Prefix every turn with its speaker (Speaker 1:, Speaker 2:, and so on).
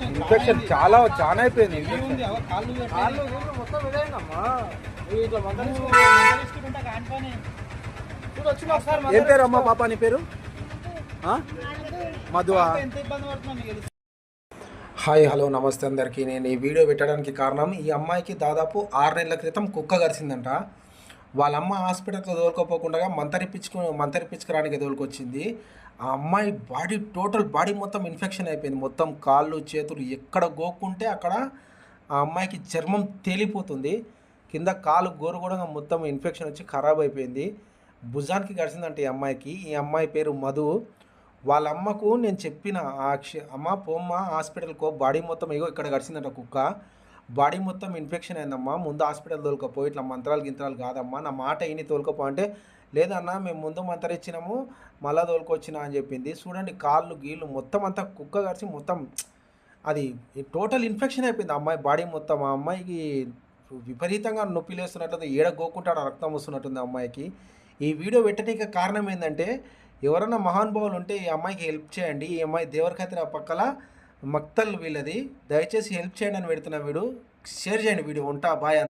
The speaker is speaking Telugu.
Speaker 1: ఇన్ఫెక్షన్ చాలా అయిపోయింది. ఏం పేరు అమ్మా పాప నీ పేరు? మధువా? హాయ్ హలో నమస్తే అందరికీ. నేను ఈ వీడియో పెట్టడానికి కారణం, ఈ అమ్మాయికి దాదాపు 6 నెలల క్రితం కుక్క కరిచిందంట. వాళ్ళ అమ్మ హాస్పిటల్కి తోలుకోపోకుండా మంతరిపించుకోవడానికి తోలుకొచ్చింది. ఆ అమ్మాయి టోటల్ బాడీ మొత్తం ఇన్ఫెక్షన్ అయిపోయింది. మొత్తం కాళ్ళు చేతులు ఎక్కడ గోక్కుంటే అక్కడ ఆ అమ్మాయికి చర్మం తేలిపోతుంది. కింద కాలు గోరు కూడా మొత్తం ఇన్ఫెక్షన్ వచ్చి ఖరాబ్ అయిపోయింది. భుజానికి కరిచిందంట ఈ అమ్మాయికి. ఈ అమ్మాయి పేరు మధు. వాళ్ళ అమ్మకు నేను చెప్పిన, అమ్మ పోమ్మ హాస్పిటల్కో, బాడీ మొత్తం ఇక్కడ కరిచిందంట కుక్క, బాడీ మొత్తం ఇన్ఫెక్షన్ అయిందమ్మా, ముందు హాస్పిటల్ తోలుకపో, ఇట్లా మంత్రాలు గింత్రాలు కాదమ్మా, నా మాట ఇని తోలుకపో అంటే, లేదన్నా మేము ముందు మంత్రం ఇచ్చినాము మళ్ళా తోలుకొచ్చినా అని చెప్పింది. చూడండి కాళ్ళు గీళ్ళు మొత్తం అంతా కుక్క కరిచి మొత్తం అది టోటల్ ఇన్ఫెక్షన్ అయిపోయింది అమ్మాయి బాడీ మొత్తం. ఆ అమ్మాయికి విపరీతంగా నొప్పి లేస్తున్నట్టుంది, ఏడ గోకుంటాడు రక్తం వస్తున్నట్టుంది అమ్మాయికి. ఈ వీడియో పెట్టడానికి కారణం ఏంటంటే, ఎవరైనా మహానుభావులు ఉంటే ఈ అమ్మాయికి హెల్ప్ చేయండి. ఈ అమ్మాయి దేవరఖాతిర పక్కల మక్తల్ వీళ్ళది, దయచేసి హెల్ప్ చేయండి అని పెడుతున్న వీడియో షేర్ చేయండి. వీడియో ఉంటా బాయ్.